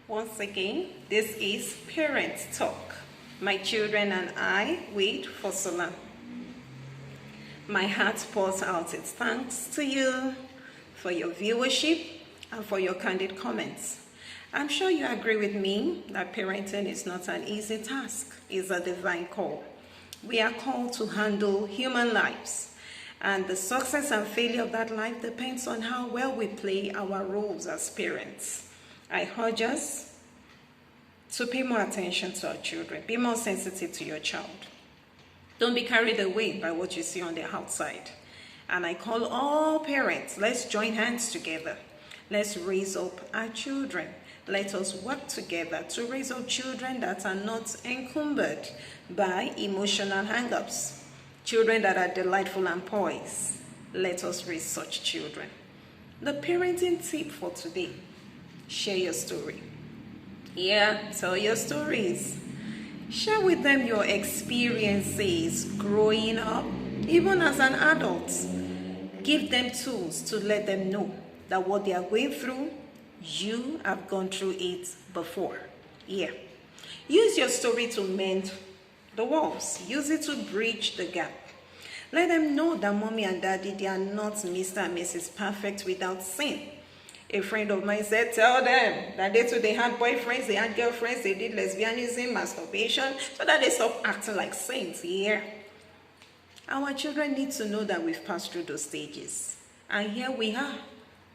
Once again, this is Parent Talk. My children and I wait for Sola. My heart pours out its thanks to you for your viewership and for your candid comments. I'm sure you agree with me that parenting is not an easy task, it's a divine call. We are called to handle human lives, and the success and failure of that life depends on how well we play our roles as parents. I urge us to pay more attention to our children, be more sensitive to your child. Don't be carried away by what you see on the outside. And I call all parents, let's join hands together. Let's raise up our children. Let us work together to raise up children that are not encumbered by emotional hang-ups. Children that are delightful and poised. Let us raise such children. The parenting tip for today: share your story. Yeah, tell your stories. Share with them your experiences growing up, even as an adult. Give them tools to let them know that what they are going through, you have gone through it before. Yeah. Use your story to mend the walls. Use it to bridge the gap. Let them know that mommy and daddy, they are not Mr. and Mrs. Perfect without sin. A friend of mine said, tell them that they too, they had boyfriends, they had girlfriends, they did lesbianism, masturbation, so that they stop acting like saints. Yeah. Our children need to know that we've passed through those stages. And here we are,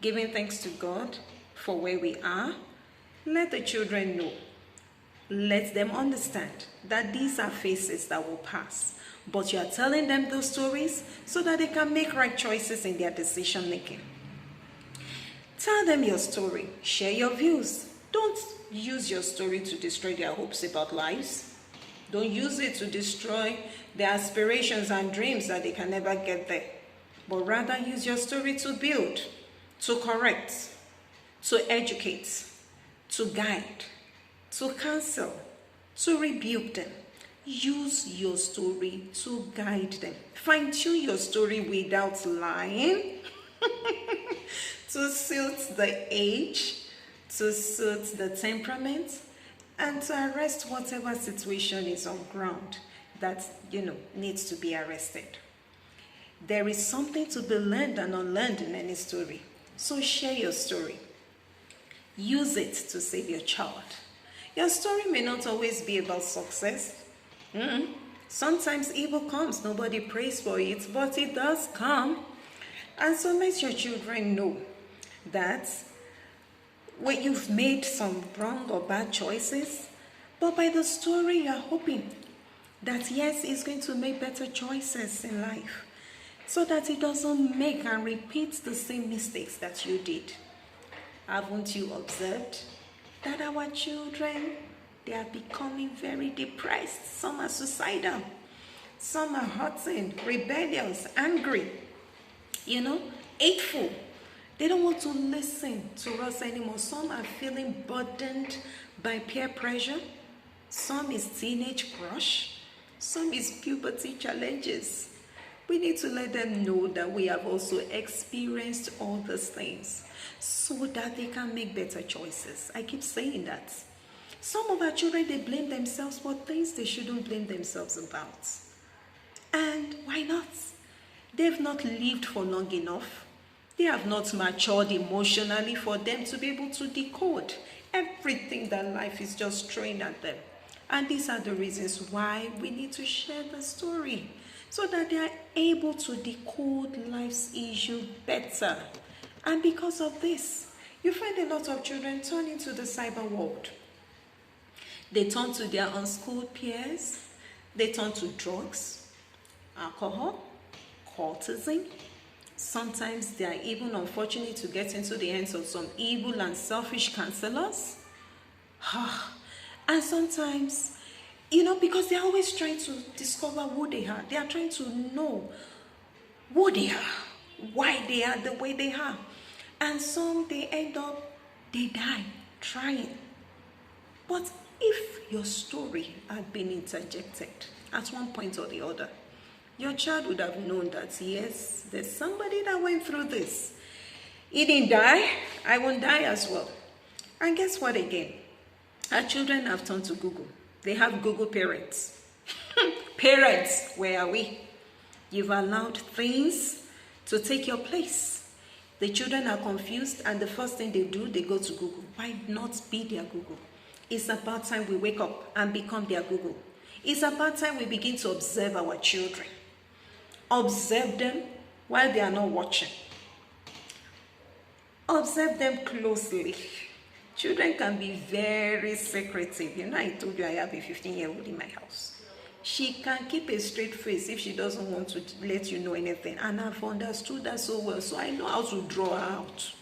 giving thanks to God for where we are. Let the children know. Let them understand that these are phases that will pass. But you are telling them those stories so that they can make right choices in their decision making. Tell them your story. Share your views. Don't use your story to destroy their hopes about lives. Don't use it to destroy their aspirations and dreams that they can never get there. But rather use your story to build, to correct, to educate, to guide, to counsel, to rebuke them. Use your story to guide them. Fine-tune your story without lying. To suit the age, to suit the temperament, and to arrest whatever situation is on ground that, needs to be arrested. There is something to be learned and unlearned in any story. So share your story. Use it to save your child. Your story may not always be about success. Sometimes evil comes, nobody prays for it, but it does come. And so let your children know that when you've made some wrong or bad choices, but by the story you're hoping that yes, it's going to make better choices in life, so that it doesn't make and repeat the same mistakes that you did. Haven't you observed that our children, they are becoming very depressed? Some are suicidal, some are hurting, rebellious, angry, hateful. They don't want to listen to us anymore. Some are feeling burdened by peer pressure. Some is teenage crush. Some is puberty challenges. We need to let them know that we have also experienced all these things so that they can make better choices. I keep saying that. Some of our children, they blame themselves for things they shouldn't blame themselves about. And why not? They've not lived for long enough. They have not matured emotionally for them to be able to decode everything that life is just throwing at them. And these are the reasons why we need to share the story, so that they are able to decode life's issue better. And because of this, you find a lot of children turn into the cyber world. They turn to their unschooled peers. They turn to drugs, alcohol, cultism. Sometimes they are even unfortunate to get into the hands of some evil and selfish counselors. And sometimes, because they're always trying to discover who they are. They are trying to know who they are, why they are the way they are. And some, they die trying. But if your story had been interjected at one point or the other, your child would have known that, yes, there's somebody that went through this. He didn't die, I won't die as well. And guess what again? Our children have turned to Google. They have Google parents. Parents, where are we? You've allowed things to take your place. The children are confused, and the first thing they do, they go to Google. Why not be their Google? It's about time we wake up and become their Google. It's about time we begin to observe our children. Observe them while they are not watching. Observe them closely. Children can be very secretive. You know, I told you I have a 15-year-old in my house. She can keep a straight face if she doesn't want to let you know anything. And I've understood that so well, so I know how to draw her out.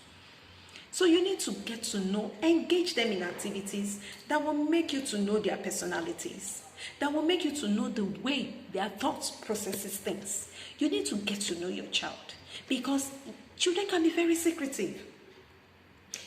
So you need to get to know, engage them in activities that will make you to know their personalities, that will make you to know the way their thoughts processes things. You need to get to know your child, because children can be very secretive.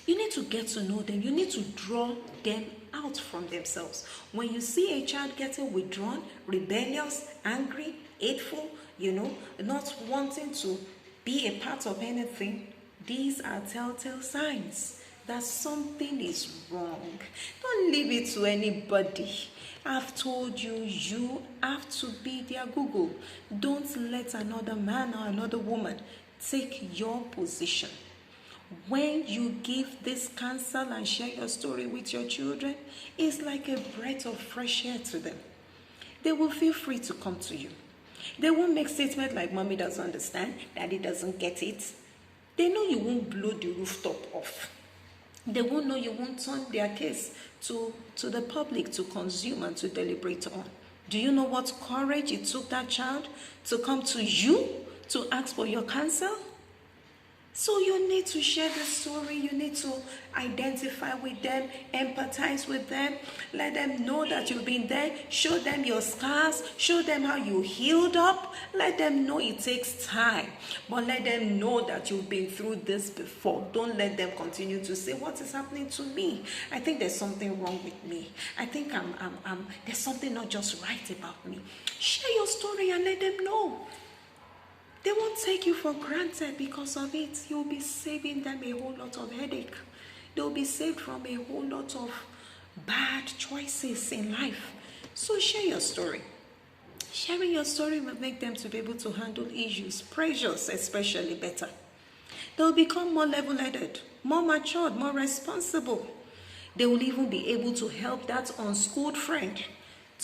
You need to get to know them. You need to draw them out from themselves. When you see a child getting withdrawn, rebellious, angry, hateful, not wanting to be a part of anything, these are telltale signs that something is wrong. Don't leave it to anybody. I've told you, you have to be their Google. Don't let another man or another woman take your position. When you give this counsel and share your story with your children, it's like a breath of fresh air to them. They will feel free to come to you. They won't make statements like, "Mommy doesn't understand, Daddy doesn't get it." They know you won't blow the rooftop off. They won't know you won't turn their case to the public to consume and to deliberate on. Do you know what courage it took that child to come to you to ask for your counsel? So you need to share the story. You need to identify with them, empathize with them, let them know that you've been there, show them your scars, show them how you healed up, let them know it takes time, but let them know that you've been through this before. Don't let them continue to say, "What is happening to me? I think there's something wrong with me. I think there's something not just right about me." Share your story and let them know. They won't take you for granted because of it. You'll be saving them a whole lot of headache. They'll be saved from a whole lot of bad choices in life. So share your story. Sharing your story will make them to be able to handle issues, pressures especially, better. They'll become more level-headed, more matured, more responsible. They will even be able to help that unschooled friend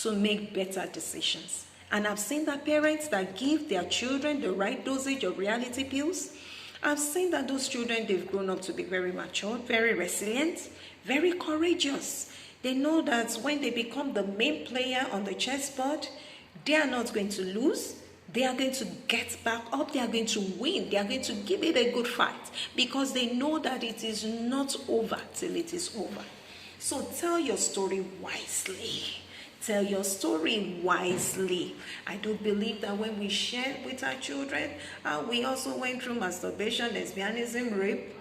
to make better decisions. And I've seen that parents that give their children the right dosage of reality pills, I've seen that those children, they've grown up to be very mature, very resilient, very courageous. They know that when they become the main player on the chessboard, they are not going to lose. They are going to get back up. They are going to win. They are going to give it a good fight, because they know that it is not over till it is over. So tell your story wisely. Tell your story wisely. I do believe that when we share with our children, we also went through masturbation, lesbianism, rape,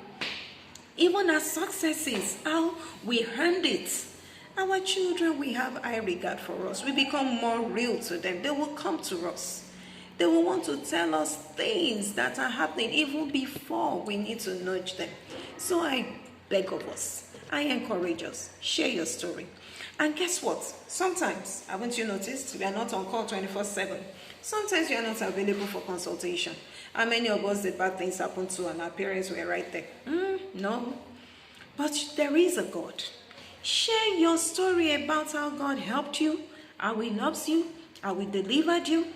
even our successes, how we earned it. Our children, we have high regard for us. We become more real to them. They will come to us. They will want to tell us things that are happening even before we need to nudge them. So I beg of us, I encourage us, share your story. And guess what? Sometimes, haven't you noticed, we are not on call 24/7. Sometimes we are not available for consultation. How many of us did bad things happen to and our parents were right there? No. But there is a God. Share your story about how God helped you, how He loves you, how He delivered you.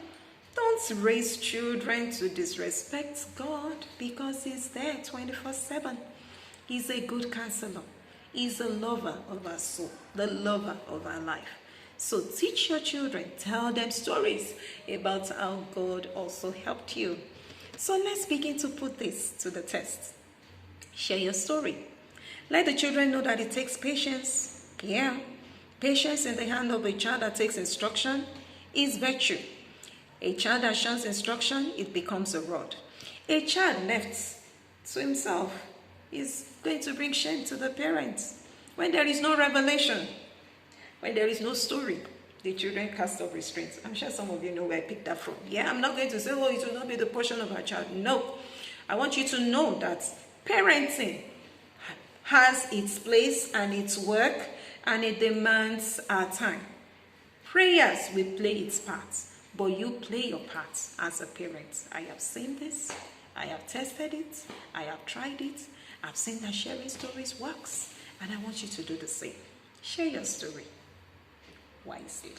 Don't raise children to disrespect God, because He's there 24/7. He's a good counselor. He's the lover of our soul, the lover of our life. So teach your children, tell them stories about how God also helped you. So let's begin to put this to the test. Share your story. Let the children know that it takes patience. Yeah, patience in the hand of a child that takes instruction is virtue. A child that shuns instruction, it becomes a rod. A child left to himself is going to bring shame to the parents. When there is no revelation, when there is no story, the children cast off restraints. I'm sure some of you know where I picked that from. Yeah, I'm not going to say, "Oh, it will not be the portion of our child." No. I want you to know that parenting has its place and its work, and it demands our time. Prayers will play its part, but you play your part as a parent. I have seen this, I have tested it, I have tried it, I've seen that sharing stories works, and I want you to do the same. Share your story wisely.